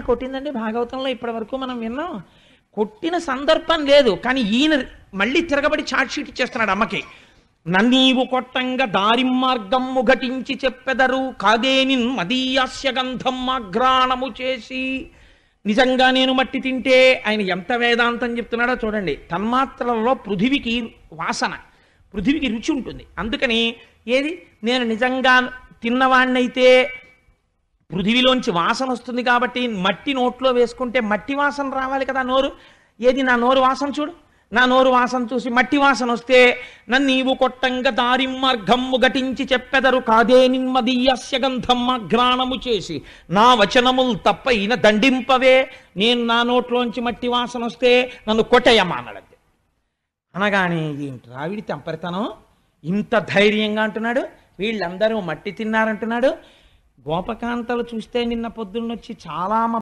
కొట్టిందండి భాగవతంలో ఇప్పటి వరకు మనం విన్నాం. కొట్టిన సందర్భం లేదు. కానీ ఈయన మళ్ళీ తిరగబడి ఛార్జ్ షీట్ ఇచ్చేస్తున్నాడు అమ్మకి. నన్నీవు కొట్టంగా దారి మార్గము ఘటించి చెప్పెదరు కాదేనిన్ మదీయాస్య గంధం ఆఘ్రాణము చేసి. నిజంగా నేను మట్టి తింటే ఆయన ఎంత వేదాంతం చెప్తున్నాడో చూడండి. తన్మాత్రలలో పృథివికి వాసన, పృథివికి రుచి ఉంటుంది. అందుకని ఏది నేను నిజంగా తిన్నవాణ్ణైతే పృథివిలోంచి వాసన వస్తుంది కాబట్టి మట్టి నోట్లో వేసుకుంటే మట్టి వాసన రావాలి కదా నోరు. ఏది నా నోరు వాసన చూడు, నా నోరు వాసన చూసి మట్టి వాసన వస్తే నన్నీవు కొట్టంగా దారి మార్గము ఘటించి చెప్పెదరు కాదే నిమ్మదీయస్య గంధం ఆఘ్రాణము చేసి నా వచనములు తప్పైన దండింపవే. నేను నా నోట్లోంచి మట్టి వాసన వస్తే నన్ను కొట్టేయమానడంతే. అనగానే ఏంటి రావిడి తెంపరితనం, ఇంత ధైర్యంగా అంటున్నాడు. వీళ్ళందరూ మట్టి తిన్నారంటున్నాడు. గోపకాంతలు చూస్తే నిన్న పొద్దున్నొచ్చి చాలా